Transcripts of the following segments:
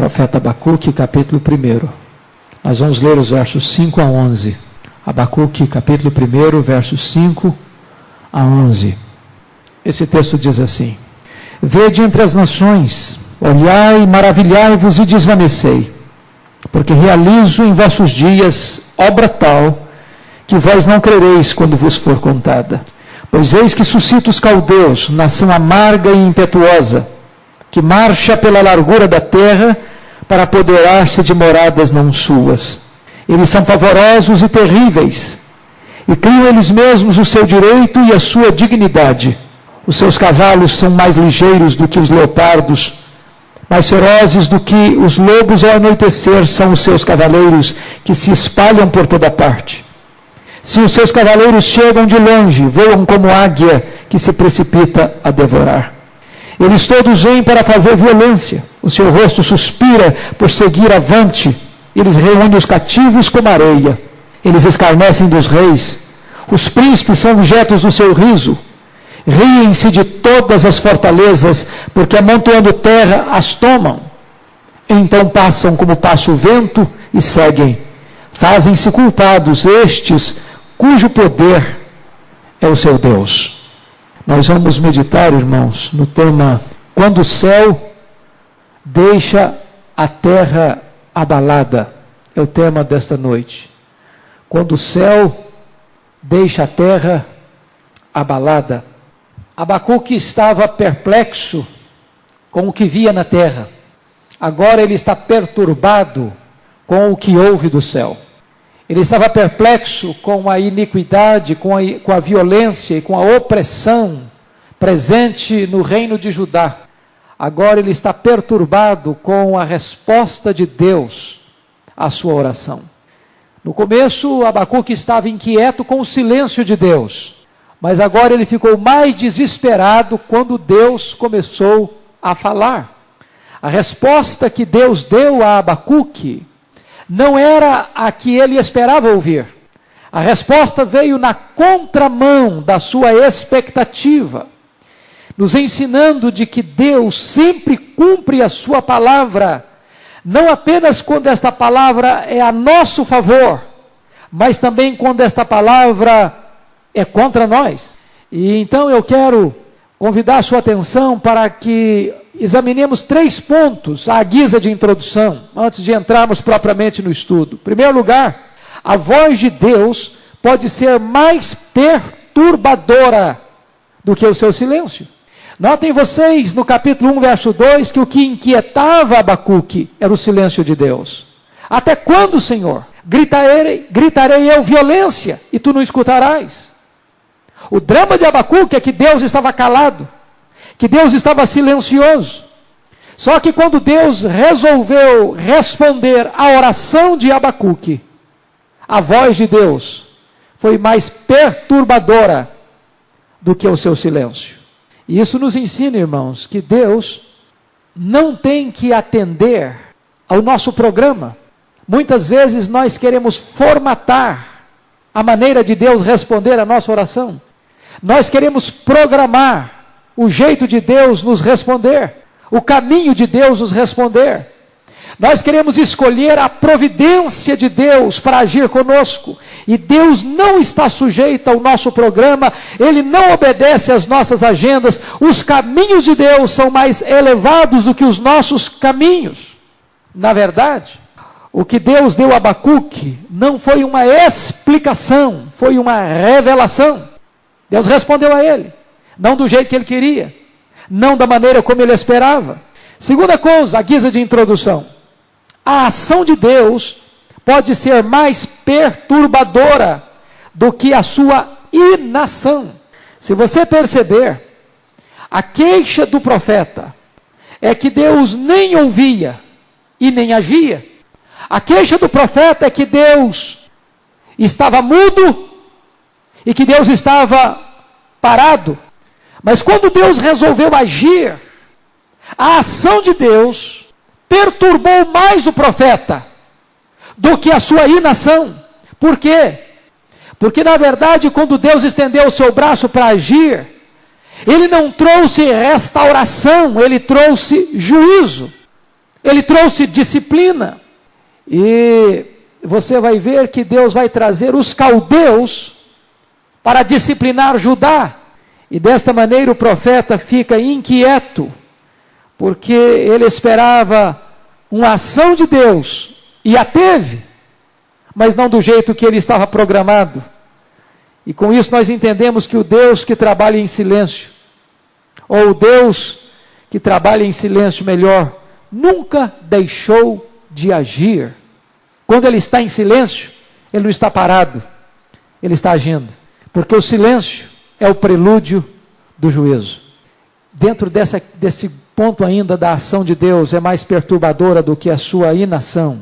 Profeta Abacuque, capítulo 1. Nós vamos ler os versos 5 a 11. Abacuque, capítulo 1, versos 5 a 11. Esse texto diz assim: Vede entre as nações, olhai, maravilhai-vos e desvanecei, porque realizo em vossos dias obra tal, que vós não crereis quando vos for contada. Pois eis que suscito os caldeus, nação amarga e impetuosa, que marcha pela largura da terra, para apoderar-se de moradas não suas. Eles são pavorosos e terríveis, e criam eles mesmos o seu direito e a sua dignidade. Os seus cavalos são mais ligeiros do que os leopardos, mais ferozes do que os lobos ao anoitecer são os seus cavaleiros, que se espalham por toda parte. Sim, os seus cavaleiros chegam de longe, voam como águia que se precipita a devorar. Eles todos vêm para fazer violência, o seu rosto suspira por seguir avante. Eles reúnem os cativos como areia, eles escarnecem dos reis, os príncipes são objetos do seu riso. Riem-se de todas as fortalezas, porque amontoando terra as tomam. Então passam como passa o vento e seguem. Fazem-se culpados estes, cujo poder é o seu Deus. Nós vamos meditar, irmãos, no tema: quando o céu deixa a terra abalada. É o tema desta noite. Quando o céu deixa a terra abalada. Abacuque estava perplexo com o que via na terra. Agora ele está perturbado com o que ouve do céu. Ele estava perplexo com a iniquidade, com a violência e com a opressão presente no reino de Judá. Agora ele está perturbado com a resposta de Deus à sua oração. No começo, Abacuque estava inquieto com o silêncio de Deus. Mas agora ele ficou mais desesperado quando Deus começou a falar. A resposta que Deus deu a Abacuque não era a que ele esperava ouvir. A resposta veio na contramão da sua expectativa, nos ensinando de que Deus sempre cumpre a sua palavra, não apenas quando esta palavra é a nosso favor, mas também quando esta palavra é contra nós. E então eu quero convidar a sua atenção para que examinemos 3 pontos à guisa de introdução, antes de entrarmos propriamente no estudo. Em primeiro lugar, a voz de Deus pode ser mais perturbadora do que o seu silêncio. Notem vocês no capítulo 1, verso 2, que o que inquietava Abacuque era o silêncio de Deus. Até quando, Senhor? Gritarei eu violência, e tu não escutarás. O drama de Abacuque é que Deus estava calado, que Deus estava silencioso. Só que quando Deus resolveu responder à oração de Abacuque, a voz de Deus foi mais perturbadora do que o seu silêncio. E isso nos ensina, irmãos, que Deus não tem que atender ao nosso programa. Muitas vezes nós queremos formatar a maneira de Deus responder a nossa oração. Nós queremos programar o jeito de Deus nos responder, o caminho de Deus nos responder. Nós queremos escolher a providência de Deus para agir conosco. E Deus não está sujeito ao nosso programa, Ele não obedece às nossas agendas. Os caminhos de Deus são mais elevados do que os nossos caminhos. Na verdade, o que Deus deu a Abacuque não foi uma explicação, foi uma revelação. Deus respondeu a ele, não do jeito que ele queria, não da maneira como ele esperava. Segunda coisa, a guisa de introdução: a ação de Deus pode ser mais perturbadora do que a sua inação. Se você perceber, a queixa do profeta é que Deus nem ouvia e nem agia. A queixa do profeta é que Deus estava mudo e que Deus estava parado. Mas quando Deus resolveu agir, a ação de Deus perturbou mais o profeta do que a sua inação. Por quê? Porque na verdade, quando Deus estendeu o seu braço para agir, Ele não trouxe restauração, Ele trouxe juízo. Ele trouxe disciplina. E você vai ver que Deus vai trazer os caldeus para disciplinar Judá. E desta maneira o profeta fica inquieto, porque ele esperava uma ação de Deus, e a teve, mas não do jeito que ele estava programado. E com isso nós entendemos que o Deus que trabalha em silêncio, ou o Deus que trabalha em silêncio melhor, nunca deixou de agir. Quando ele está em silêncio, ele não está parado, ele está agindo. Porque o silêncio é o prelúdio do juízo. Dentro desse ponto ainda da ação de Deus, é mais perturbadora do que a sua inação.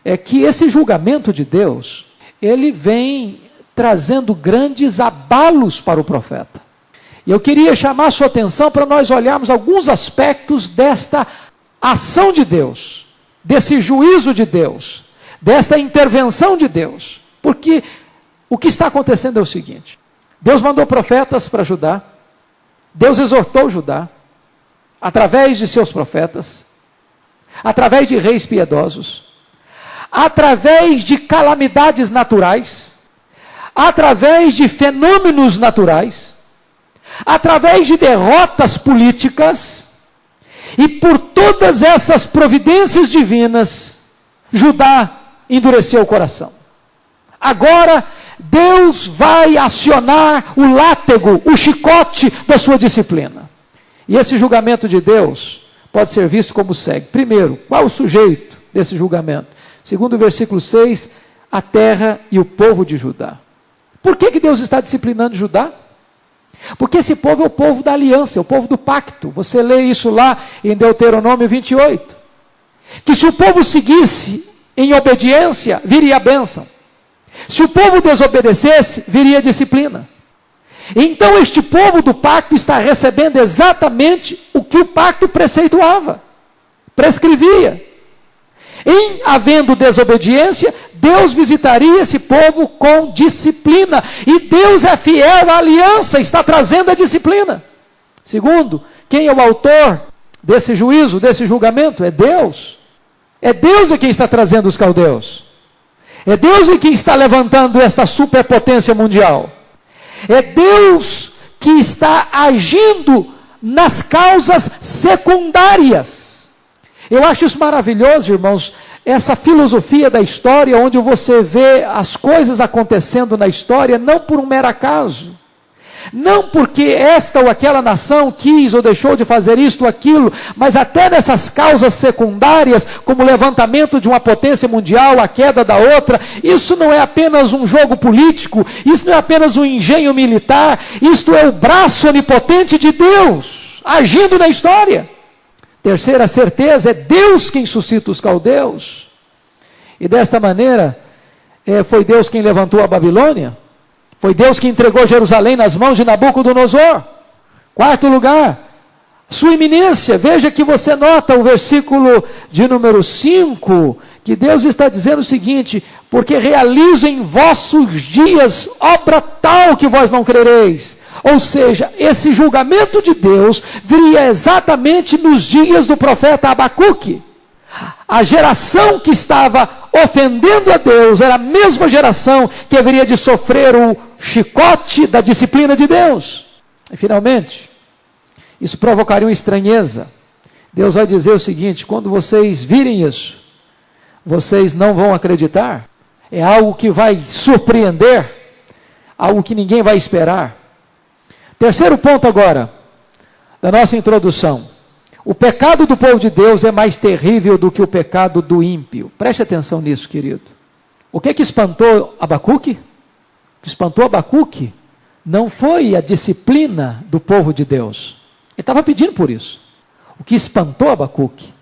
É que esse julgamento de Deus, ele vem trazendo grandes abalos para o profeta. E eu queria chamar a sua atenção para nós olharmos alguns aspectos desta ação de Deus, desse juízo de Deus, desta intervenção de Deus. Porque o que está acontecendo é o seguinte: Deus mandou profetas para Judá, Deus exortou Judá, através de seus profetas, através de reis piedosos, através de calamidades naturais, através de fenômenos naturais, através de derrotas políticas, e por todas essas providências divinas, Judá endureceu o coração. Agora, Deus vai acionar o látego, o chicote da sua disciplina. E esse julgamento de Deus pode ser visto como segue. Primeiro, qual o sujeito desse julgamento? Segundo o versículo 6, a terra e o povo de Judá. Por que Deus está disciplinando Judá? Porque esse povo é o povo da aliança, é o povo do pacto. Você lê isso lá em Deuteronômio 28. Que se o povo seguisse em obediência, viria a bênção. Se o povo desobedecesse, viria a disciplina. Então este povo do pacto está recebendo exatamente o que o pacto preceituava, prescrevia. Em havendo desobediência, Deus visitaria esse povo com disciplina. E Deus é fiel à aliança, está trazendo a disciplina. Segundo, quem é o autor desse juízo, desse julgamento? É Deus. É Deus quem está trazendo os caldeus. É Deus quem está levantando esta superpotência mundial. É Deus que está agindo nas causas secundárias. Eu acho isso maravilhoso, irmãos, essa filosofia da história, onde você vê as coisas acontecendo na história, não por um mero acaso, não porque esta ou aquela nação quis ou deixou de fazer isto ou aquilo, mas até nessas causas secundárias, como o levantamento de uma potência mundial, a queda da outra. Isso não é apenas um jogo político, isso não é apenas um engenho militar, isto é o braço onipotente de Deus, agindo na história. Terceira certeza, é Deus quem suscita os caldeus. E desta maneira, foi Deus quem levantou a Babilônia. Foi Deus que entregou Jerusalém nas mãos de Nabucodonosor. Quarto lugar, sua iminência. Veja que você nota o versículo de número 5, que Deus está dizendo o seguinte: porque realizo em vossos dias obra tal que vós não crereis. Ou seja, esse julgamento de Deus viria exatamente nos dias do profeta Abacuque. A geração que estava ofendendo a Deus era a mesma geração que haveria de sofrer o chicote da disciplina de Deus. E finalmente, isso provocaria uma estranheza. Deus vai dizer o seguinte: quando vocês virem isso, vocês não vão acreditar. É algo que vai surpreender, algo que ninguém vai esperar. Terceiro ponto agora, da nossa introdução. O pecado do povo de Deus é mais terrível do que o pecado do ímpio. Preste atenção nisso, querido. O que espantou Abacuque? O que espantou Abacuque não foi a disciplina do povo de Deus. Ele estava pedindo por isso. O que espantou Abacuque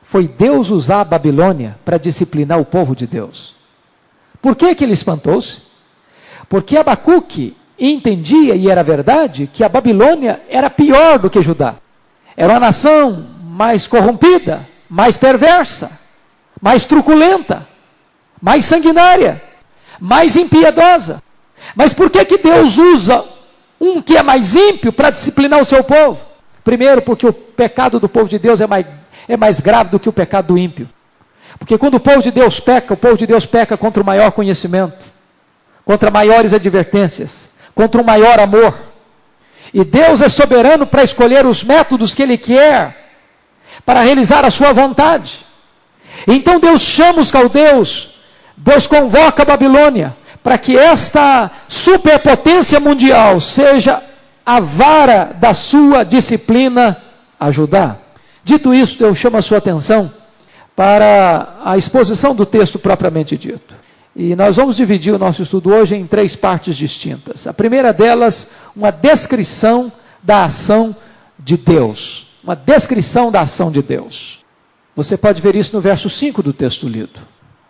foi Deus usar a Babilônia para disciplinar o povo de Deus. Por que ele espantou-se? Porque Abacuque entendia, e era verdade, que a Babilônia era pior do que Judá. Era uma nação mais corrompida, mais perversa, mais truculenta, mais sanguinária, mais impiedosa. Mas por que Deus usa um que é mais ímpio para disciplinar o seu povo? Primeiro, porque o pecado do povo de Deus é mais grave do que o pecado do ímpio. Porque quando o povo de Deus peca contra o maior conhecimento, contra maiores advertências, contra um maior amor. E Deus é soberano para escolher os métodos que Ele quer para realizar a sua vontade. Então Deus chama os caldeus, Deus convoca a Babilônia, para que esta superpotência mundial seja a vara da sua disciplina a Judá. Dito isso, eu chamo a sua atenção para a exposição do texto propriamente dito. E nós vamos dividir o nosso estudo hoje em 3 partes distintas. A primeira delas, uma descrição da ação de Deus. Uma descrição da ação de Deus. Você pode ver isso no verso 5 do texto lido.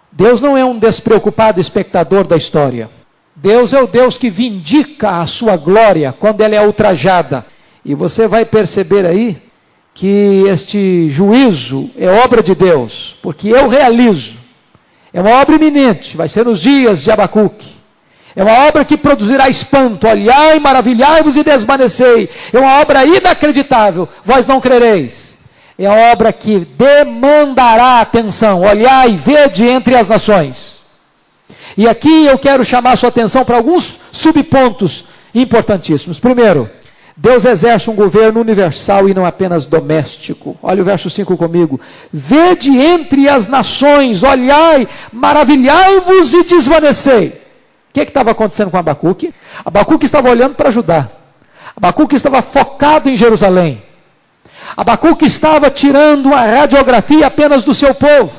Deus não é um despreocupado espectador da história. Deus é o Deus que vindica a sua glória quando ela é ultrajada. E você vai perceber aí que este juízo é obra de Deus, porque eu realizo. É uma obra iminente, vai ser nos dias de Abacuque. É uma obra que produzirá espanto. Olhai, maravilhai-vos e desvanecei. É uma obra inacreditável, vós não crereis. É uma obra que demandará atenção. Olhai, vede entre as nações. E aqui eu quero chamar a sua atenção para alguns subpontos importantíssimos. Primeiro, Deus exerce um governo universal e não apenas doméstico. Olha o verso 5 comigo. Vede entre as nações, olhai, maravilhai-vos e desvanecei. O que estava acontecendo com Abacuque? Abacuque estava olhando para Judá. Abacuque estava focado em Jerusalém. Abacuque estava tirando a radiografia apenas do seu povo.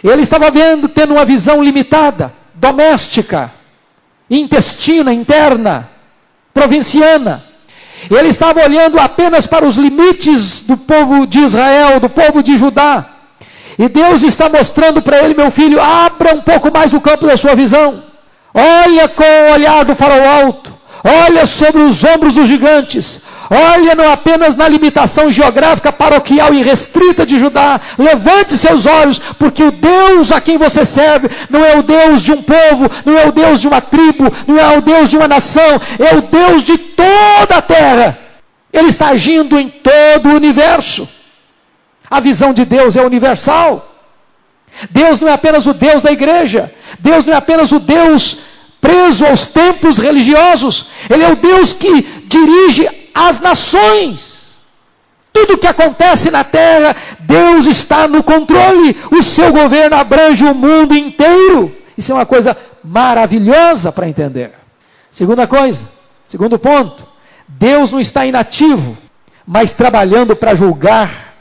Ele estava tendo uma visão limitada, doméstica, intestina, interna, provinciana. Ele estava olhando apenas para os limites do povo de Israel, do povo de Judá. E Deus está mostrando para ele, meu filho, abra um pouco mais o campo da sua visão. Olha com o olhar do farol alto. Olha sobre os ombros dos gigantes. Olha não apenas na limitação geográfica, paroquial e restrita de Judá. Levante seus olhos, porque o Deus a quem você serve não é o Deus de um povo, não é o Deus de uma tribo, não é o Deus de uma nação, é o Deus de toda a terra. Ele está agindo em todo o universo. A visão de Deus é universal. Deus não é apenas o Deus da igreja. Deus não é apenas o Deus preso aos templos religiosos. Ele é o Deus que dirige as nações. Tudo que acontece na terra, Deus está no controle. O seu governo abrange o mundo inteiro. Isso é uma coisa maravilhosa para entender. Segunda coisa, segundo ponto, Deus não está inativo, mas trabalhando para julgar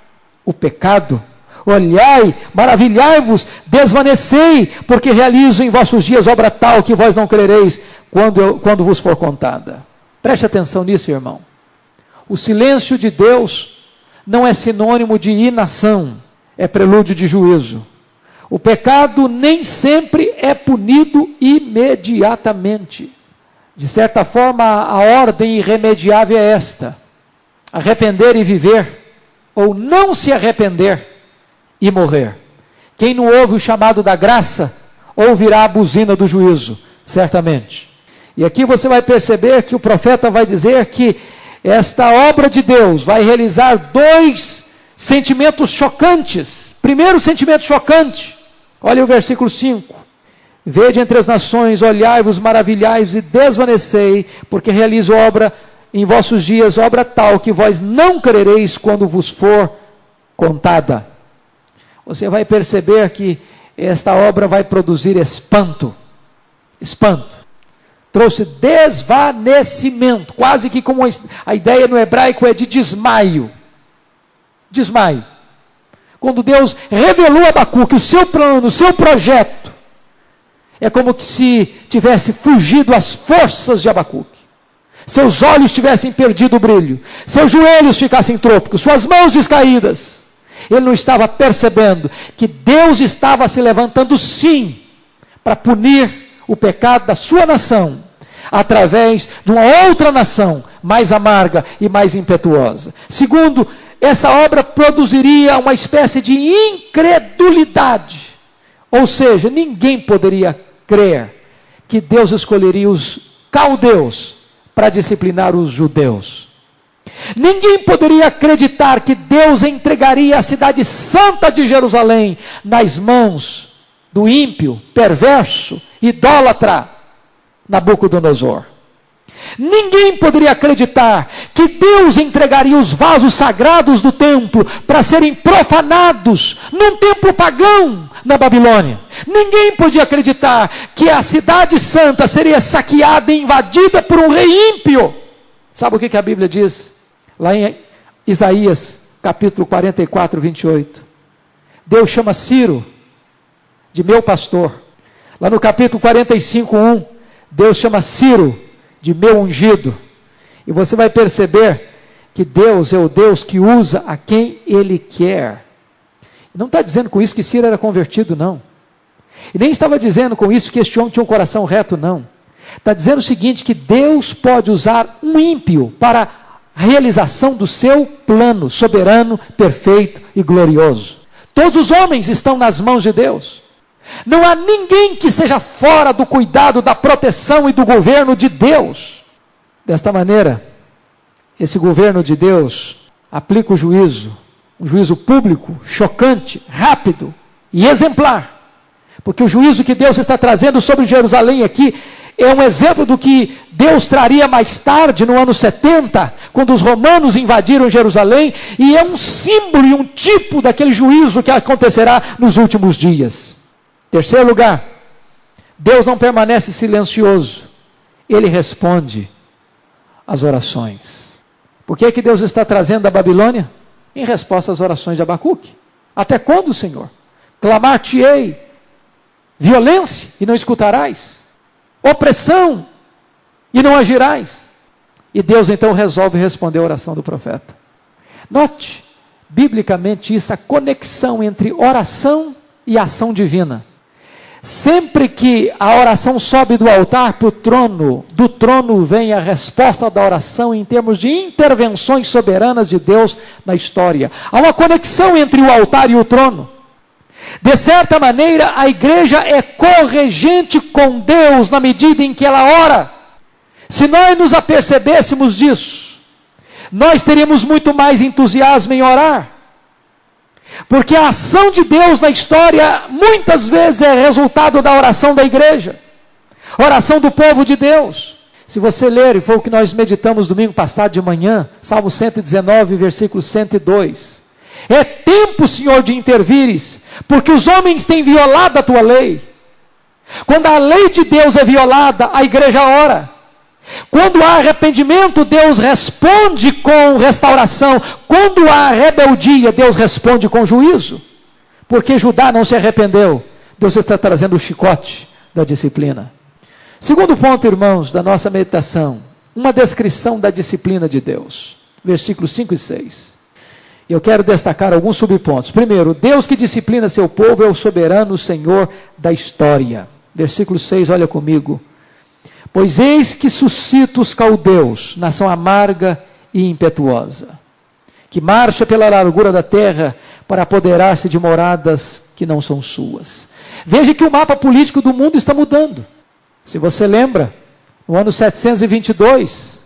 o pecado. Olhai, maravilhai-vos, desvanecei, porque realizo em vossos dias obra tal que vós não crereis quando vos for contada. Preste atenção nisso, irmão. O silêncio de Deus não é sinônimo de inação, é prelúdio de juízo. O pecado nem sempre é punido imediatamente. De certa forma, a ordem irremediável é esta: arrepender e viver, ou não se arrepender e morrer. Quem não ouve o chamado da graça, ouvirá a buzina do juízo, certamente. E aqui você vai perceber que o profeta vai dizer que esta obra de Deus vai realizar 2 sentimentos chocantes. Primeiro sentimento chocante, olha o versículo 5. Vede entre as nações, olhai-vos, maravilhai-vos e desvanecei, porque realizo obra em vossos dias, obra tal que vós não crereis quando vos for contada. Você vai perceber que esta obra vai produzir espanto. Trouxe desvanecimento, quase que como a ideia no hebraico é de desmaio. Desmaio. Quando Deus revelou a Abacuque o seu plano, o seu projeto, é como se tivesse fugido as forças de Abacuque. Seus olhos tivessem perdido o brilho, seus joelhos ficassem trôpicos, suas mãos descaídas. Ele não estava percebendo que Deus estava se levantando sim, para punir o pecado da sua nação, através de uma outra nação, mais amarga e mais impetuosa. Segundo, essa obra produziria uma espécie de incredulidade. Ou seja, ninguém poderia crer que Deus escolheria os caldeus para disciplinar os judeus. Ninguém poderia acreditar que Deus entregaria a cidade santa de Jerusalém nas mãos do ímpio, perverso, idólatra Nabucodonosor. Ninguém poderia acreditar que Deus entregaria os vasos sagrados do templo para serem profanados num templo pagão na Babilônia. Ninguém podia acreditar que a cidade santa seria saqueada e invadida por um rei ímpio. Sabe o que a Bíblia diz? Lá em Isaías, capítulo 44, 28. Deus chama Ciro de meu pastor. Lá no capítulo 45, 1, Deus chama Ciro de meu ungido. E você vai perceber que Deus é o Deus que usa a quem Ele quer. Não está dizendo com isso que Ciro era convertido, não. E nem estava dizendo com isso que este homem tinha um coração reto, não. Está dizendo o seguinte, que Deus pode usar um ímpio para a realização do seu plano soberano, perfeito e glorioso. Todos os homens estão nas mãos de Deus. Não há ninguém que seja fora do cuidado, da proteção e do governo de Deus. Desta maneira, esse governo de Deus aplica o juízo, um juízo público, chocante, rápido e exemplar. Porque o juízo que Deus está trazendo sobre Jerusalém aqui é um exemplo do que Deus traria mais tarde, no ano 70, quando os romanos invadiram Jerusalém, e é um símbolo e um tipo daquele juízo que acontecerá nos últimos dias. Terceiro lugar, Deus não permanece silencioso, Ele responde às orações. Por que Deus está trazendo a Babilônia? Em resposta às orações de Abacuque. Até quando, Senhor? Clamar-te-ei violência e não escutarás, opressão e não agirás. E Deus então resolve responder a oração do profeta. Note, biblicamente, isso, a conexão entre oração e ação divina. Sempre que a oração sobe do altar para o trono, do trono vem a resposta da oração em termos de intervenções soberanas de Deus na história. Há uma conexão entre o altar e o trono. De certa maneira, a igreja é corregente com Deus na medida em que ela ora. Se nós nos apercebêssemos disso, nós teríamos muito mais entusiasmo em orar. Porque a ação de Deus na história, muitas vezes é resultado da oração da igreja. Oração do povo de Deus. Se você ler, e foi o que nós meditamos domingo passado de manhã, Salmo 119, versículo 102. É tempo, Senhor, de intervires, porque os homens têm violado a tua lei. Quando a lei de Deus é violada, a igreja ora. Quando há arrependimento, Deus responde com restauração. Quando há rebeldia, Deus responde com juízo. Porque Judá não se arrependeu, Deus está trazendo o chicote da disciplina. Segundo ponto, irmãos, da nossa meditação, uma descrição da disciplina de Deus. Versículos 5 e 6. Eu quero destacar alguns subpontos. Primeiro, Deus que disciplina seu povo é o soberano Senhor da história. Versículo 6, olha comigo. Pois eis que suscita os caldeus, nação amarga e impetuosa, que marcha pela largura da terra para apoderar-se de moradas que não são suas. Veja que o mapa político do mundo está mudando. Se você lembra, no ano 722,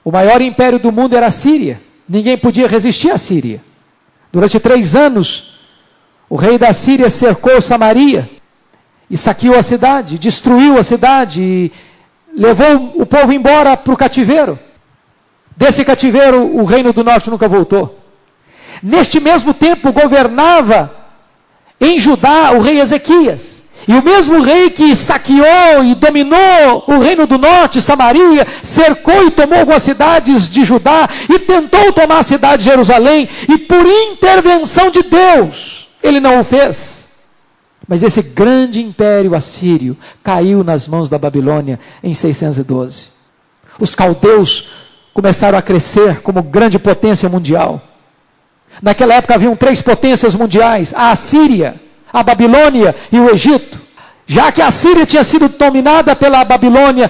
o maior império do mundo era a Síria. Ninguém podia resistir à Síria. Durante 3 anos, o rei da Síria cercou Samaria e saqueou a cidade, destruiu a cidade e levou o povo embora para o cativeiro. Desse cativeiro, o reino do norte nunca voltou. Neste mesmo tempo, governava em Judá o rei Ezequias. E o mesmo rei que saqueou e dominou o reino do norte, Samaria, cercou e tomou algumas cidades de Judá e tentou tomar a cidade de Jerusalém, e por intervenção de Deus, ele não o fez. Mas esse grande império assírio caiu nas mãos da Babilônia em 612. Os caldeus começaram a crescer como grande potência mundial. Naquela época haviam 3 potências mundiais: a Assíria, a Babilônia e o Egito. Já que a Síria tinha sido dominada pela Babilônia,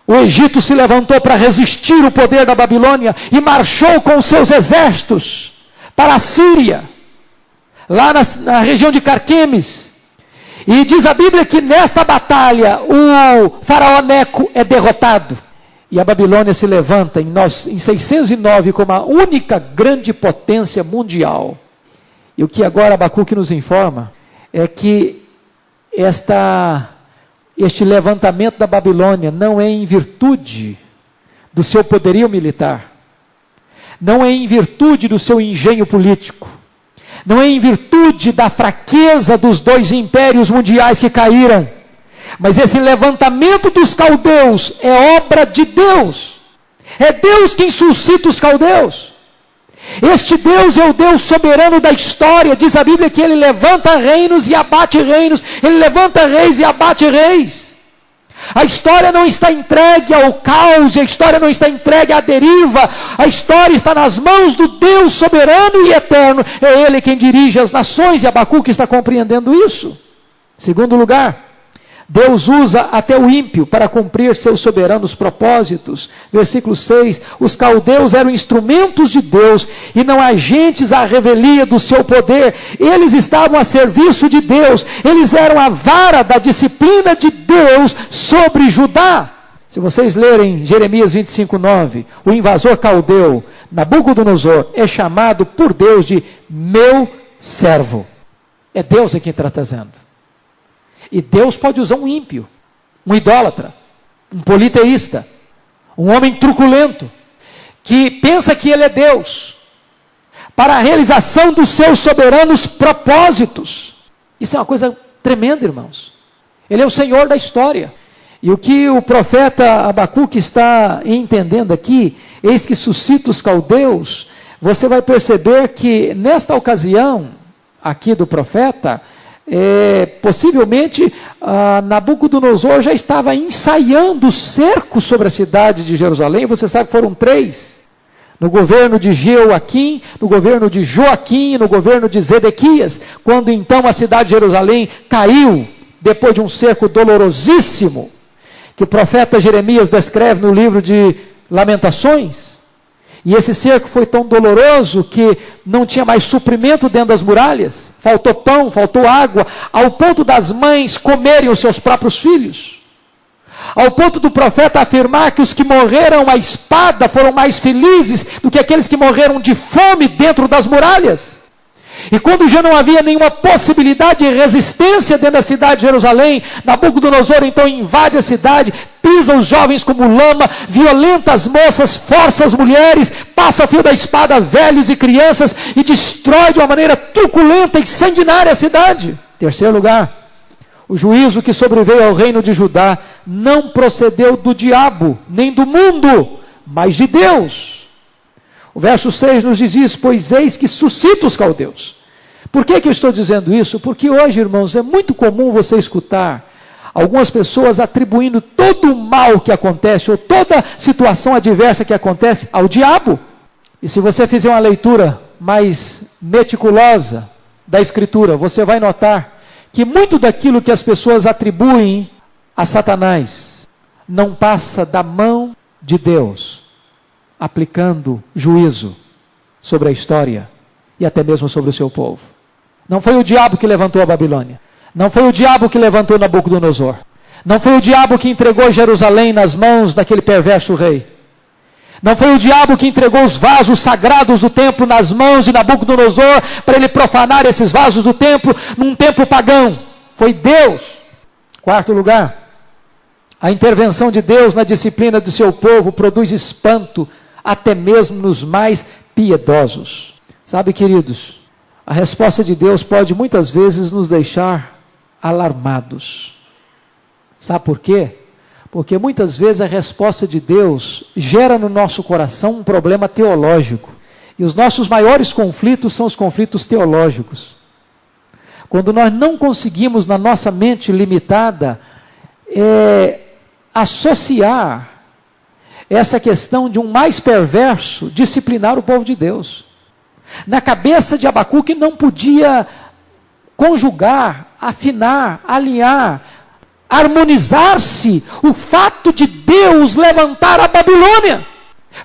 o Egito se levantou para resistir o poder da Babilônia e marchou com seus exércitos para a Síria, lá na região de Carquemes. E diz a Bíblia que nesta batalha o faraó Neco é derrotado. E a Babilônia se levanta em 609 como a única grande potência mundial. E o que agora Abacuque nos informa é que este levantamento da Babilônia não é em virtude do seu poderio militar, não é em virtude do seu engenho político, não é em virtude da fraqueza dos dois impérios mundiais que caíram, mas esse levantamento dos caldeus é obra de Deus. É Deus quem suscita os caldeus. Este Deus é o Deus soberano da história. Diz a Bíblia que Ele levanta reinos e abate reinos. Ele levanta reis e abate reis. A história não está entregue ao caos, a história não está entregue à deriva. A história está nas mãos do Deus soberano e eterno. É Ele quem dirige as nações, e Abacuque está compreendendo isso. Segundo lugar, Deus usa até o ímpio para cumprir seus soberanos propósitos. Versículo 6, os caldeus eram instrumentos de Deus e não agentes à revelia do seu poder. Eles estavam a serviço de Deus, eles eram a vara da disciplina de Deus sobre Judá. Se vocês lerem Jeremias 25:9, o invasor caldeu, Nabucodonosor, é chamado por Deus de meu servo. É Deus quem está trazendo. E Deus pode usar um ímpio, um idólatra, um politeísta, um homem truculento, que pensa que ele é Deus, para a realização dos seus soberanos propósitos. Isso é uma coisa tremenda, irmãos. Ele é o Senhor da história. E o que o profeta Abacuque está entendendo aqui, eis que suscita os caldeus. Você vai perceber que nesta ocasião, aqui do profeta, possivelmente Nabucodonosor já estava ensaiando o cerco sobre a cidade de Jerusalém. Você sabe que foram 3, no governo de Jeoaquim, no governo de Joaquim, no governo de Zedequias, quando então a cidade de Jerusalém caiu, depois de um cerco dolorosíssimo, que o profeta Jeremias descreve no livro de Lamentações. E esse cerco foi tão doloroso que não tinha mais suprimento dentro das muralhas. Faltou pão, faltou água, ao ponto das mães comerem os seus próprios filhos. Ao ponto do profeta afirmar que os que morreram à espada foram mais felizes do que aqueles que morreram de fome dentro das muralhas. E quando já não havia nenhuma possibilidade de resistência dentro da cidade de Jerusalém, Nabucodonosor então invade a cidade, pisa os jovens como lama, violenta as moças, força as mulheres, passa a fio da espada velhos e crianças e destrói de uma maneira truculenta e sanguinária a cidade. Terceiro lugar, o juízo que sobreveio ao reino de Judá não procedeu do diabo, nem do mundo, mas de Deus. O verso 6 nos diz isso, pois eis que suscita os caldeus. Por que eu estou dizendo isso? Porque hoje, irmãos, é muito comum você escutar algumas pessoas atribuindo todo o mal que acontece, ou toda situação adversa que acontece, ao diabo. E se você fizer uma leitura mais meticulosa da Escritura, você vai notar que muito daquilo que as pessoas atribuem a Satanás não passa da mão de Deus, aplicando juízo sobre a história e até mesmo sobre o seu povo. Não foi o diabo que levantou a Babilônia. Não foi o diabo que levantou Nabucodonosor. Não foi o diabo que entregou Jerusalém nas mãos daquele perverso rei. Não foi o diabo que entregou os vasos sagrados do templo nas mãos de Nabucodonosor para ele profanar esses vasos do templo num templo pagão. Foi Deus. Quarto lugar, a intervenção de Deus na disciplina do seu povo produz espanto até mesmo nos mais piedosos. Sabe, queridos, a resposta de Deus pode muitas vezes nos deixar alarmados. Sabe por quê? Porque muitas vezes a resposta de Deus gera no nosso coração um problema teológico. E os nossos maiores conflitos são os conflitos teológicos. Quando nós não conseguimos, na nossa mente limitada, associar essa questão de um mais perverso disciplinar o povo de Deus. Na cabeça de Abacuque não podia conjugar, afinar, alinhar, harmonizar-se o fato de Deus levantar a Babilônia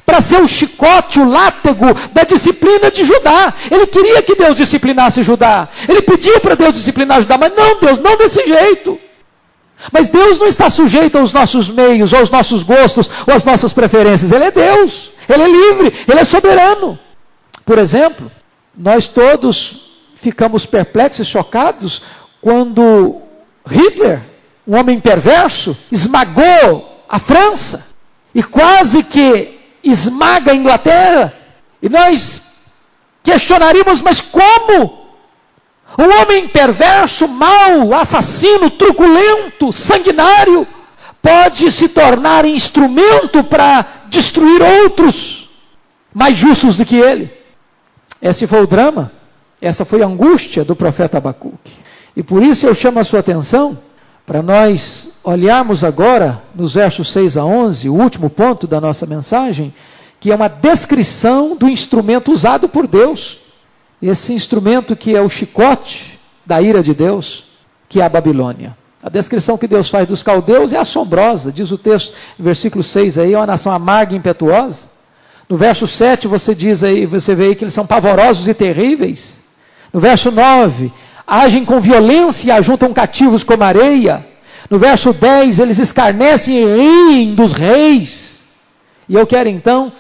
para ser o chicote, o látego da disciplina de Judá. Ele queria que Deus disciplinasse Judá. Ele pediu para Deus disciplinar Judá, mas não, Deus, não desse jeito. Mas Deus não está sujeito aos nossos meios, aos nossos gostos, ou às nossas preferências. Ele é Deus, Ele é livre, Ele é soberano. Por exemplo, nós todos ficamos perplexos e chocados quando Hitler, um homem perverso, esmagou a França e quase que esmaga a Inglaterra. E nós questionaríamos, mas como? Um homem perverso, mau, assassino, truculento, sanguinário, pode se tornar instrumento para destruir outros mais justos do que ele. Esse foi o drama, essa foi a angústia do profeta Abacuque. E por isso eu chamo a sua atenção para nós olharmos agora nos versos 6 a 11, o último ponto da nossa mensagem, que é uma descrição do instrumento usado por Deus. Esse instrumento que é o chicote da ira de Deus, que é a Babilônia. A descrição que Deus faz dos caldeus é assombrosa. Diz o texto, versículo 6 aí, é uma nação amarga e impetuosa. No verso 7 você vê aí que eles são pavorosos e terríveis. No verso 9, agem com violência e ajuntam cativos como areia. No verso 10, eles escarnecem e riem dos reis. E eu quero então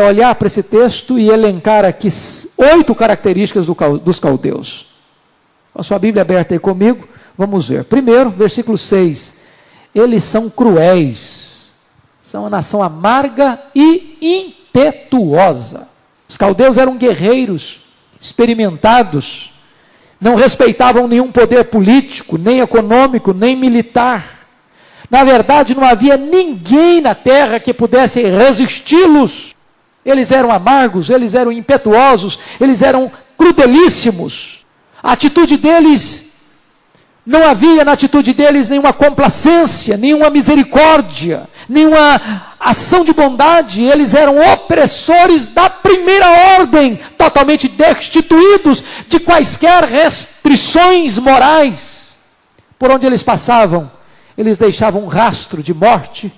olhar para esse texto e elencar aqui 8 características dos caldeus. Com a sua Bíblia aberta aí comigo, vamos ver. Primeiro, versículo 6. Eles são cruéis. São uma nação amarga e impetuosa. Os caldeus eram guerreiros, experimentados, não respeitavam nenhum poder político, nem econômico, nem militar. Na verdade, não havia ninguém na terra que pudesse resisti-los. Eles eram amargos, eles eram impetuosos, eles eram crudelíssimos. A atitude deles, não havia na atitude deles nenhuma complacência, nenhuma misericórdia, nenhuma ação de bondade. Eles eram opressores da primeira ordem, totalmente destituídos de quaisquer restrições morais. Por onde eles passavam, eles deixavam um rastro de morte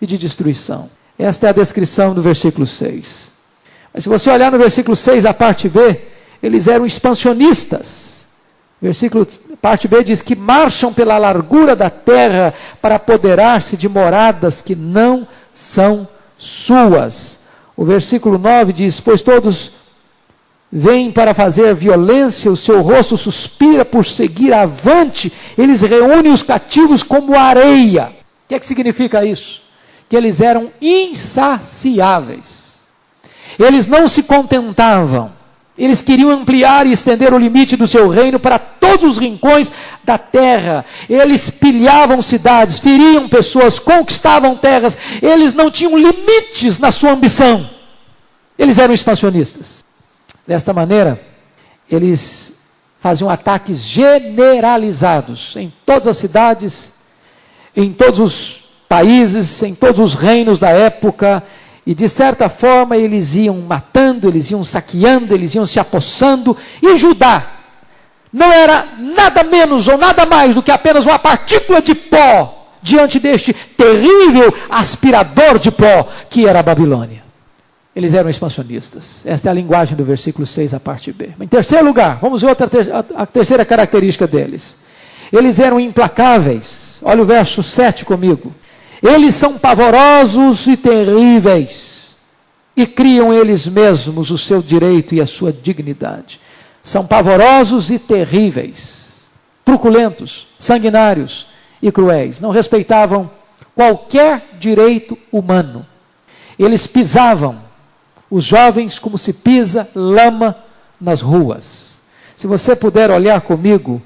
e de destruição. Esta é a descrição do versículo 6. Mas se você olhar no versículo 6, a parte B, eles eram expansionistas. Parte B diz que marcham pela largura da terra para apoderar-se de moradas que não são suas. O versículo 9 diz, pois todos vêm para fazer violência, o seu rosto suspira por seguir avante, eles reúnem os cativos como areia. O que é que significa isso? Que eles eram insaciáveis. Eles não se contentavam. Eles queriam ampliar e estender o limite do seu reino para todos os rincões da terra. Eles pilhavam cidades, feriam pessoas, conquistavam terras. Eles não tinham limites na sua ambição. Eles eram expansionistas. Desta maneira, eles faziam ataques generalizados em todas as cidades, em todos os países, em todos os reinos da época, e de certa forma eles iam matando, eles iam saqueando, eles iam se apossando, e Judá não era nada menos ou nada mais do que apenas uma partícula de pó, diante deste terrível aspirador de pó, que era a Babilônia. Eles eram expansionistas. Esta é a linguagem do versículo 6, a parte B. Em terceiro lugar, vamos ver a terceira característica deles. Eles eram implacáveis. Olha o verso 7 comigo. Eles são pavorosos e terríveis, e criam eles mesmos o seu direito e a sua dignidade. São pavorosos e terríveis, truculentos, sanguinários e cruéis. Não respeitavam qualquer direito humano. Eles pisavam os jovens como se pisa lama nas ruas. Se você puder olhar comigo,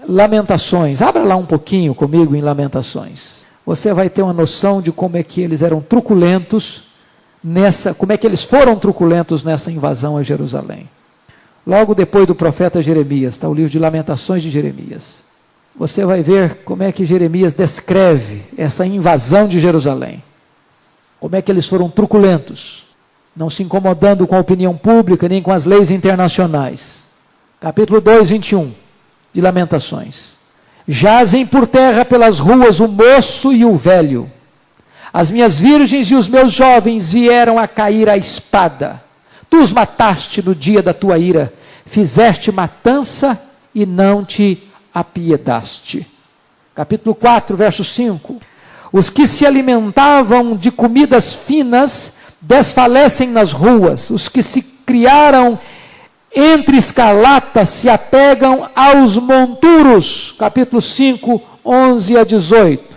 Lamentações, abra lá um pouquinho comigo em Lamentações. Você vai ter uma noção de como é que eles eram truculentos como é que eles foram truculentos nessa invasão a Jerusalém. Logo depois do profeta Jeremias, está o livro de Lamentações de Jeremias. Você vai ver como é que Jeremias descreve essa invasão de Jerusalém. Como é que eles foram truculentos, não se incomodando com a opinião pública, nem com as leis internacionais. Capítulo 2, 21. De Lamentações. Jazem por terra pelas ruas o moço e o velho. As minhas virgens e os meus jovens vieram a cair à espada. Tu os mataste no dia da tua ira. Fizeste matança e não te apiedaste. Capítulo 4, verso 5. Os que se alimentavam de comidas finas desfalecem nas ruas. Os que se criaram entre escarlatas se apegam aos monturos. Capítulo 5, 11 a 18.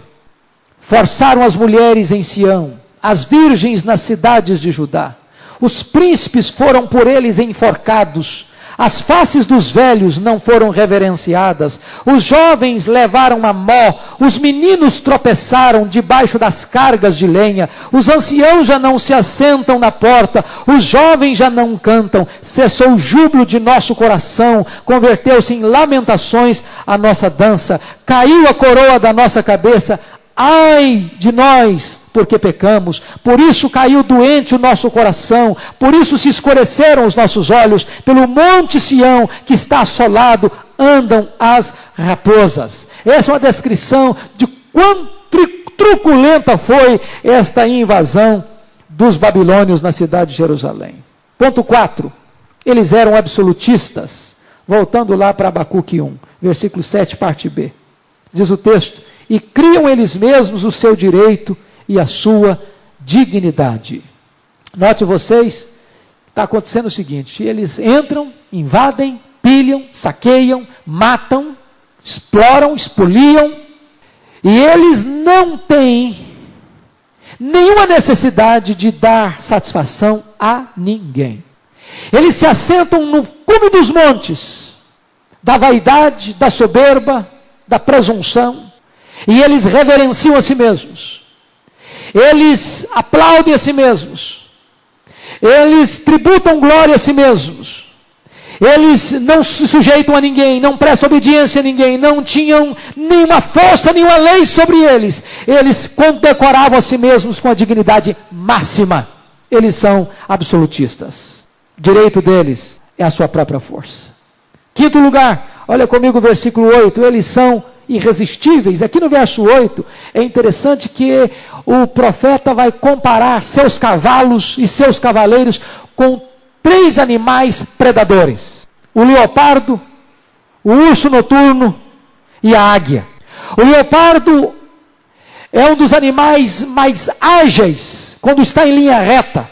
Forçaram as mulheres em Sião, as virgens nas cidades de Judá. Os príncipes foram por eles enforcados. As faces dos velhos não foram reverenciadas. Os jovens levaram a mó. Os meninos tropeçaram debaixo das cargas de lenha. Os anciãos já não se assentam na porta. Os jovens já não cantam. Cessou o júbilo de nosso coração. Converteu-se em lamentações a nossa dança. Caiu a coroa da nossa cabeça. Ai de nós, porque pecamos, por isso caiu doente o nosso coração, por isso se escureceram os nossos olhos, pelo monte Sião que está assolado, andam as raposas. Essa é uma descrição de quão truculenta foi esta invasão dos babilônios na cidade de Jerusalém. Ponto 4, eles eram absolutistas, voltando lá para Abacuque 1, versículo 7, parte B, diz o texto, e criam eles mesmos o seu direito e a sua dignidade. Note vocês, está acontecendo o seguinte, eles entram, invadem, pilham, saqueiam, matam, exploram, expoliam, e eles não têm nenhuma necessidade de dar satisfação a ninguém. Eles se assentam no cume dos montes, da vaidade, da soberba, da presunção, e eles reverenciam a si mesmos, eles aplaudem a si mesmos, eles tributam glória a si mesmos, eles não se sujeitam a ninguém, não prestam obediência a ninguém, não tinham nenhuma força, nenhuma lei sobre eles, eles condecoravam a si mesmos com a dignidade máxima, eles são absolutistas, o direito deles é a sua própria força. Quinto lugar, olha comigo o versículo 8, eles são irresistíveis. Aqui no verso 8, é interessante que o profeta vai comparar seus cavalos e seus cavaleiros com 3 animais predadores: o leopardo, o urso noturno e a águia. O leopardo é um dos animais mais ágeis quando está em linha reta,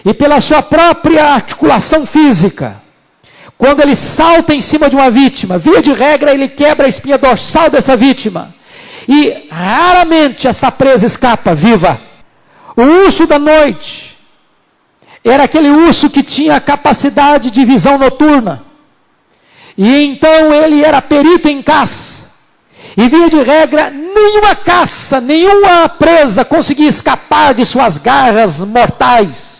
e pela sua própria articulação física, quando ele salta em cima de uma vítima, via de regra ele quebra a espinha dorsal dessa vítima, e raramente esta presa escapa viva. O urso da noite era aquele urso que tinha a capacidade de visão noturna, e então ele era perito em caça, e via de regra nenhuma caça, nenhuma presa conseguia escapar de suas garras mortais.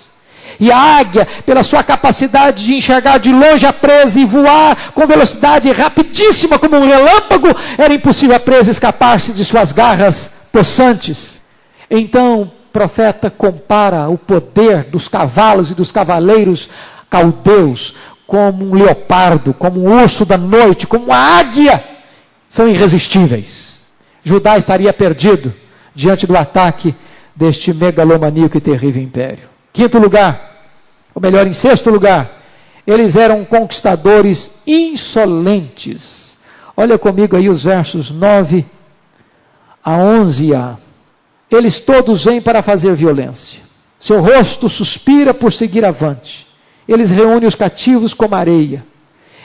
E a águia, pela sua capacidade de enxergar de longe a presa e voar com velocidade rapidíssima como um relâmpago, era impossível a presa escapar-se de suas garras possantes. Então o profeta compara o poder dos cavalos e dos cavaleiros caldeus como um leopardo, como um urso da noite, como uma águia. São irresistíveis. Judá estaria perdido diante do ataque deste megalomaníaco e terrível império. Quinto lugar, ou melhor, em sexto lugar, eles eram conquistadores insolentes. Olha comigo aí os versos 9 a 11a. Eles todos vêm para fazer violência. Seu rosto suspira por seguir avante. Eles reúnem os cativos como areia.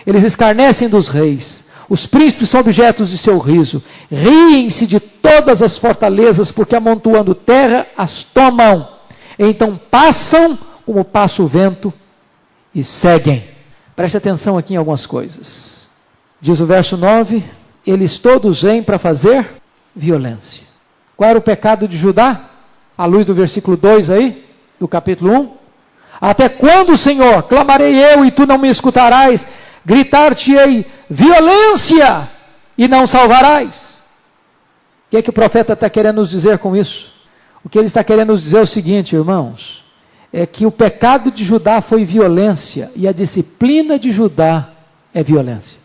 Eles escarnecem dos reis. Os príncipes são objetos de seu riso. Riem-se de todas as fortalezas, porque amontoando terra as tomam. Então passam como passa o vento e seguem. Preste atenção aqui em algumas coisas. Diz o verso 9, eles todos vêm para fazer violência. Qual era o pecado de Judá? À luz do versículo 2 aí, do capítulo 1. Até quando, Senhor, clamarei eu e tu não me escutarás? Gritar-te-ei violência e não salvarás. O que é que o profeta está querendo nos dizer com isso? O que ele está querendo nos dizer é o seguinte, irmãos, é que o pecado de Judá foi violência e a disciplina de Judá é violência.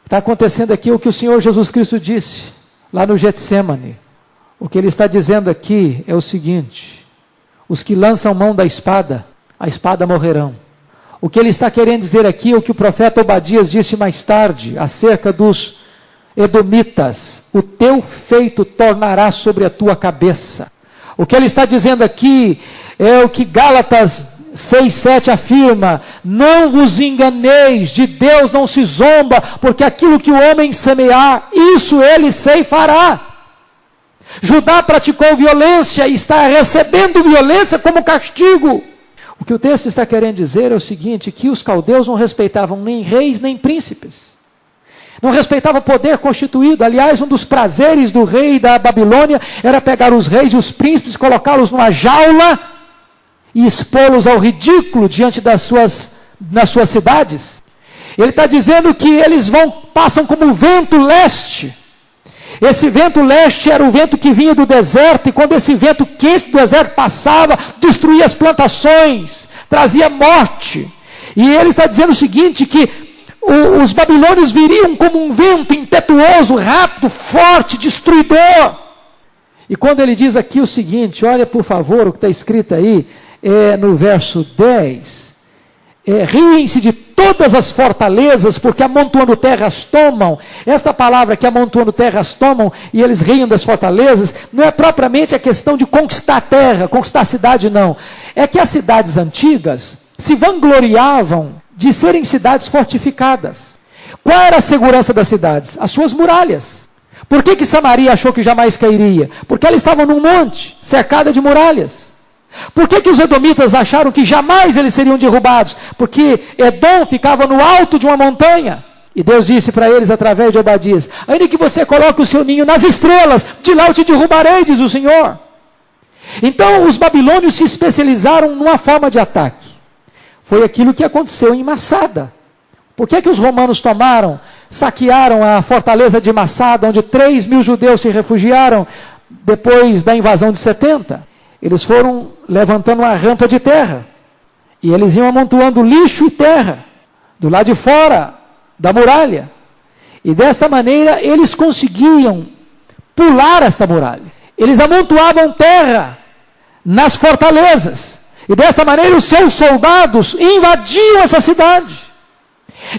Está acontecendo aqui o que o Senhor Jesus Cristo disse lá no Getsêmani. O que ele está dizendo aqui é o seguinte: os que lançam mão da espada, a espada morrerão. O que ele está querendo dizer aqui é o que o profeta Obadias disse mais tarde, acerca dos edomitas, o teu feito tornará sobre a tua cabeça. O que ele está dizendo aqui é o que Gálatas 6:7 afirma: não vos enganeis, de Deus não se zomba, porque aquilo que o homem semear, isso ele ceifará. Judá praticou violência e está recebendo violência como castigo. O que o texto está querendo dizer é o seguinte, que os caldeus não respeitavam nem reis nem príncipes. Não respeitavam o poder constituído. Aliás, um dos prazeres do rei da Babilônia era pegar os reis e os príncipes, colocá-los numa jaula e expô-los ao ridículo diante nas suas cidades. Ele está dizendo que eles passam como o vento leste. Esse vento leste era o vento que vinha do deserto, e quando esse vento quente do deserto passava, destruía as plantações, trazia morte. E ele está dizendo o seguinte, que os babilônios viriam como um vento impetuoso, rápido, forte, destruidor. E quando ele diz aqui o seguinte, olha por favor o que está escrito aí, no verso 10, riem-se de todas as fortalezas, porque amontoando terras tomam. Esta palavra que amontoando terras tomam, e eles riem das fortalezas, não é propriamente a questão de conquistar a terra, conquistar a cidade, não. É que as cidades antigas se vangloriavam de serem cidades fortificadas. Qual era a segurança das cidades? As suas muralhas. Por que Samaria achou que jamais cairia? Porque ela estava num monte, cercada de muralhas. Por que os edomitas acharam que jamais eles seriam derrubados? Porque Edom ficava no alto de uma montanha. E Deus disse para eles através de Obadias: ainda que você coloque o seu ninho nas estrelas, de lá eu te derrubarei, diz o Senhor. Então os babilônios se especializaram numa forma de ataque. Foi aquilo que aconteceu em Massada. Por que os romanos saquearam a fortaleza de Massada, onde 3.000 judeus se refugiaram depois da invasão de 70? Eles foram levantando uma rampa de terra, e eles iam amontoando lixo e terra, do lado de fora da muralha, e desta maneira eles conseguiam pular esta muralha. Eles amontoavam terra nas fortalezas, e desta maneira os seus soldados invadiam essa cidade.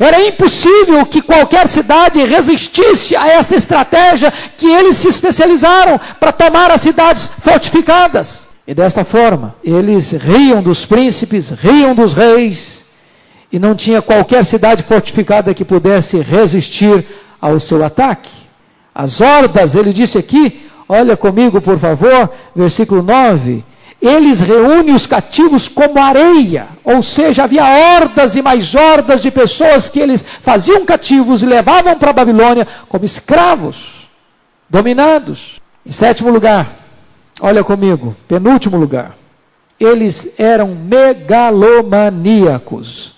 Era impossível que qualquer cidade resistisse a essa estratégia que eles se especializaram para tomar as cidades fortificadas. E desta forma, eles riam dos príncipes, riam dos reis, e não tinha qualquer cidade fortificada que pudesse resistir ao seu ataque. As hordas, ele disse aqui, olha comigo por favor, versículo 9, eles reúnem os cativos como areia, ou seja, havia hordas e mais hordas de pessoas que eles faziam cativos e levavam para a Babilônia como escravos, dominados. Em sétimo lugar, olha comigo, penúltimo lugar, eles eram megalomaníacos.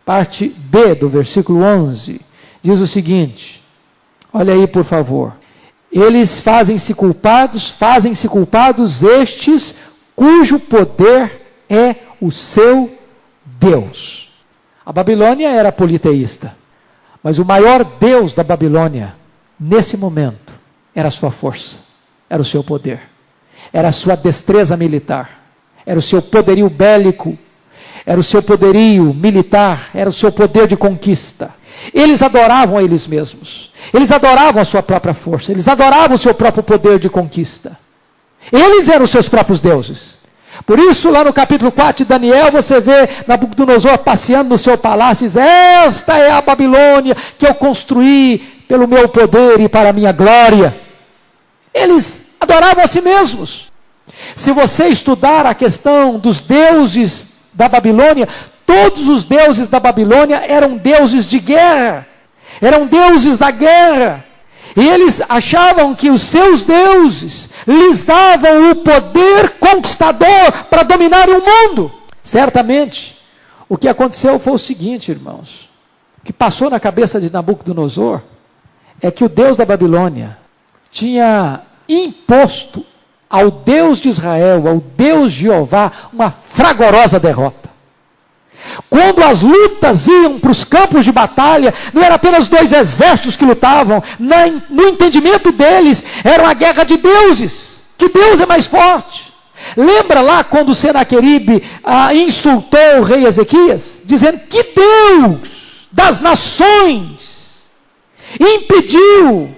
Parte B do versículo 11, diz o seguinte, olha aí por favor, eles fazem-se culpados estes cujo poder é o seu Deus. A Babilônia era politeísta, mas o maior Deus da Babilônia, nesse momento, era a sua força, era o seu poder, era a sua destreza militar, era o seu poderio bélico, era o seu poderio militar, era o seu poder de conquista. Eles adoravam a eles mesmos, eles adoravam a sua própria força, eles adoravam o seu próprio poder de conquista. Eles eram os seus próprios deuses. Por isso, lá no capítulo 4 de Daniel, você vê Nabucodonosor passeando no seu palácio e diz: esta é a Babilônia que eu construí pelo meu poder e para a minha glória. Eles adoravam a si mesmos. Se você estudar a questão dos deuses da Babilônia, todos os deuses da Babilônia eram deuses de guerra, eram deuses da guerra. E eles achavam que os seus deuses lhes davam o poder conquistador para dominar o mundo. Certamente, o que aconteceu foi o seguinte, irmãos. O que passou na cabeça de Nabucodonosor é que o Deus da Babilônia tinha imposto ao Deus de Israel, ao Deus Jeová, uma fragorosa derrota. Quando as lutas iam para os campos de batalha, não eram apenas dois exércitos que lutavam, no entendimento deles, era uma guerra de deuses, que Deus é mais forte. Lembra lá quando Senaqueribe insultou o rei Ezequias, dizendo que Deus das nações impediu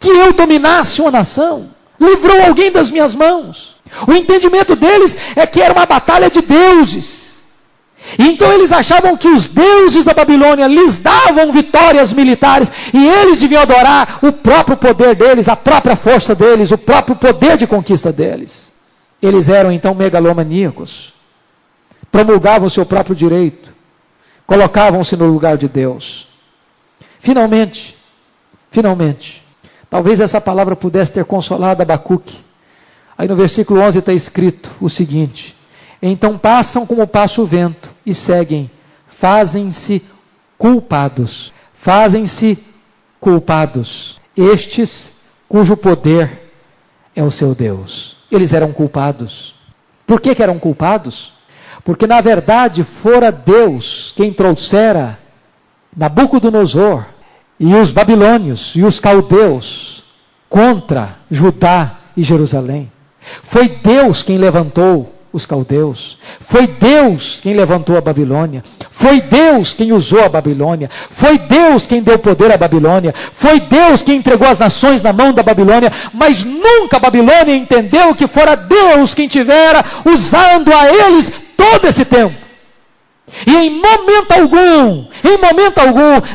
que eu dominasse uma nação. Livrou alguém das minhas mãos. O entendimento deles é que era uma batalha de deuses. Então eles achavam que os deuses da Babilônia lhes davam vitórias militares e eles deviam adorar o próprio poder deles, a própria força deles, o próprio poder de conquista deles. Eles eram então megalomaníacos. Promulgavam o seu próprio direito. Colocavam-se no lugar de Deus. Finalmente, talvez essa palavra pudesse ter consolado Abacuque. Aí no versículo 11 está escrito o seguinte: então passam como passa o vento e seguem, fazem-se culpados, estes cujo poder é o seu Deus. Eles eram culpados. Por que eram culpados? Porque na verdade fora Deus quem trouxera Nabucodonosor e os babilônios e os caldeus contra Judá e Jerusalém. Foi Deus quem levantou os caldeus. Foi Deus quem levantou a Babilônia. Foi Deus quem usou a Babilônia. Foi Deus quem deu poder à Babilônia. Foi Deus quem entregou as nações na mão da Babilônia. Mas nunca a Babilônia entendeu que fora Deus quem tivera usando a eles todo esse tempo. E em momento algum,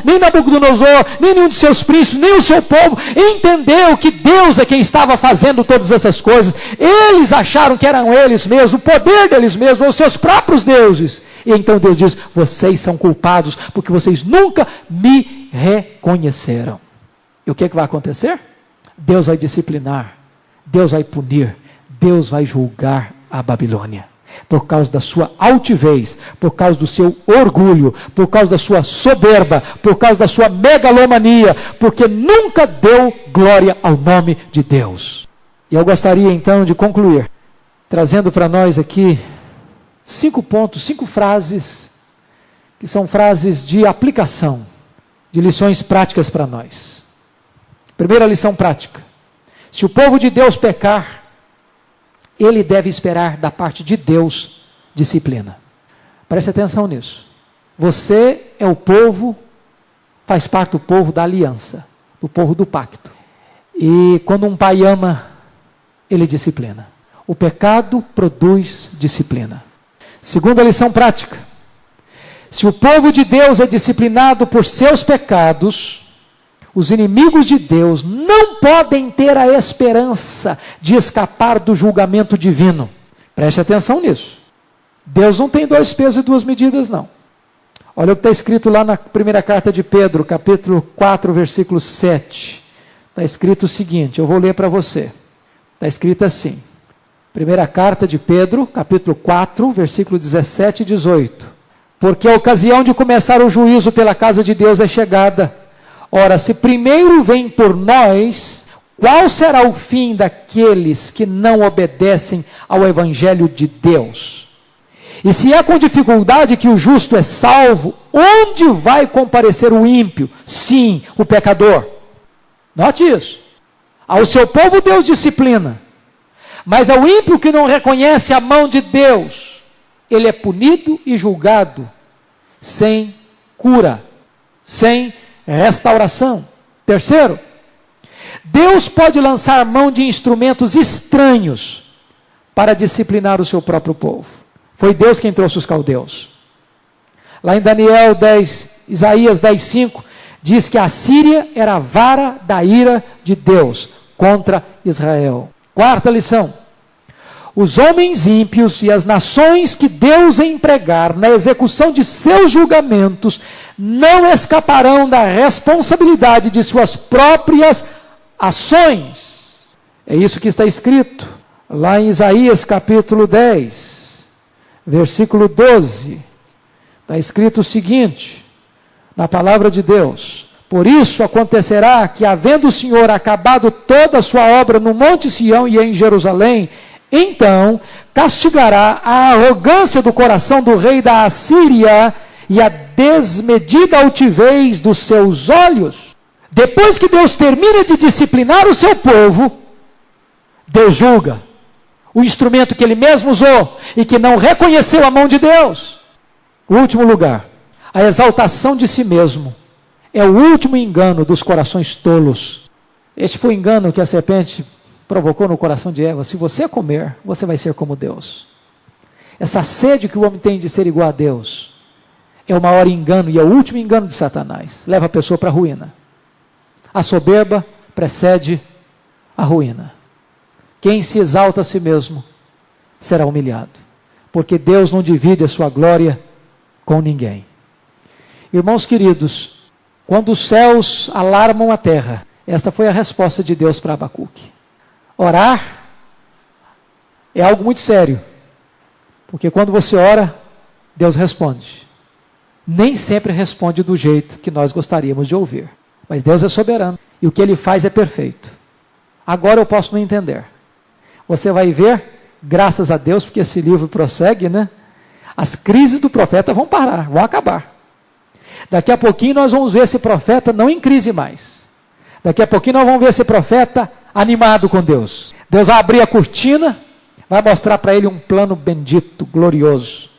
nem Nabucodonosor, nem nenhum de seus príncipes, nem o seu povo entendeu que Deus é quem estava fazendo todas essas coisas. Eles acharam que eram eles mesmos, o poder deles mesmos, os seus próprios deuses. E então Deus diz: vocês são culpados, porque vocês nunca me reconheceram. E o que vai acontecer? Deus vai disciplinar, Deus vai punir, Deus vai julgar a Babilônia. Por causa da sua altivez, por causa do seu orgulho, por causa da sua soberba, por causa da sua megalomania, porque nunca deu glória ao nome de Deus. E eu gostaria então de concluir, trazendo para nós aqui 5 pontos, 5 frases, que são frases de aplicação, de lições práticas para nós. Primeira lição prática: se o povo de Deus pecar, ele deve esperar da parte de Deus disciplina. Preste atenção nisso. Você é o povo, faz parte do povo da aliança, do povo do pacto. E quando um pai ama, ele disciplina. O pecado produz disciplina. Segunda lição prática: se o povo de Deus é disciplinado por seus pecados, os inimigos de Deus não podem ter a esperança de escapar do julgamento divino. Preste atenção nisso. Deus não tem 2 pesos e 2 medidas, não. Olha o que está escrito lá na primeira carta de Pedro, capítulo 4, versículo 7. Está escrito o seguinte, eu vou ler para você. Está escrito assim. Primeira carta de Pedro, capítulo 4, versículo 17 e 18. Porque a ocasião de começar o juízo pela casa de Deus é chegada. Ora, se primeiro vem por nós, qual será o fim daqueles que não obedecem ao Evangelho de Deus? E se é com dificuldade que o justo é salvo, onde vai comparecer o ímpio? Sim, o pecador. Note isso. Ao seu povo Deus disciplina, mas ao ímpio que não reconhece a mão de Deus, ele é punido e julgado, sem cura, sem restauração. Terceiro, Deus pode lançar mão de instrumentos estranhos para disciplinar o seu próprio povo. Foi Deus quem trouxe os caldeus. Lá em Daniel 10, Isaías 10:5, diz que a Síria era a vara da ira de Deus contra Israel. Quarta lição: os homens ímpios e as nações que Deus empregar na execução de seus julgamentos não escaparão da responsabilidade de suas próprias ações. É isso que está escrito lá em Isaías capítulo 10, versículo 12. Está escrito o seguinte, na palavra de Deus: por isso acontecerá que, havendo o Senhor acabado toda a sua obra no Monte Sião e em Jerusalém, então castigará a arrogância do coração do rei da Assíria e a desmedida altivez dos seus olhos. Depois que Deus termina de disciplinar o seu povo, Deus julga o instrumento que ele mesmo usou e que não reconheceu a mão de Deus. O último lugar, a exaltação de si mesmo é o último engano dos corações tolos. Este foi o engano que a serpente provocou no coração de Eva. Se você comer, você vai ser como Deus. Essa sede que o homem tem de ser igual a Deus é o maior engano e é o último engano de Satanás. Leva a pessoa para a ruína. A soberba precede a ruína. Quem se exalta a si mesmo será humilhado, porque Deus não divide a sua glória com ninguém. Irmãos queridos, quando os céus alarmam a terra, esta foi a resposta de Deus para Abacuque. Orar é algo muito sério, porque quando você ora, Deus responde. Nem sempre responde do jeito que nós gostaríamos de ouvir, mas Deus é soberano e o que Ele faz é perfeito. Agora eu posso não entender. Você vai ver, graças a Deus, porque esse livro prossegue, né? As crises do profeta vão parar, vão acabar. Daqui a pouquinho nós vamos ver esse profeta não em crise mais. Daqui a pouquinho nós vamos ver esse profeta animado com Deus. Deus vai abrir a cortina, vai mostrar para ele um plano bendito, glorioso.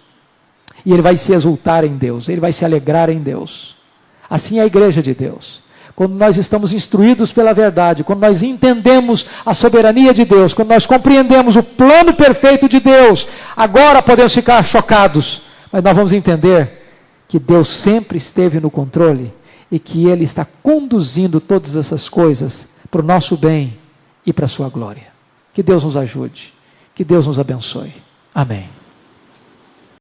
E ele vai se exultar em Deus, ele vai se alegrar em Deus. Assim é a igreja de Deus. Quando nós estamos instruídos pela verdade, quando nós entendemos a soberania de Deus, quando nós compreendemos o plano perfeito de Deus, agora podemos ficar chocados, mas nós vamos entender que Deus sempre esteve no controle e que Ele está conduzindo todas essas coisas para o nosso bem e para a sua glória. Que Deus nos ajude, que Deus nos abençoe. Amém.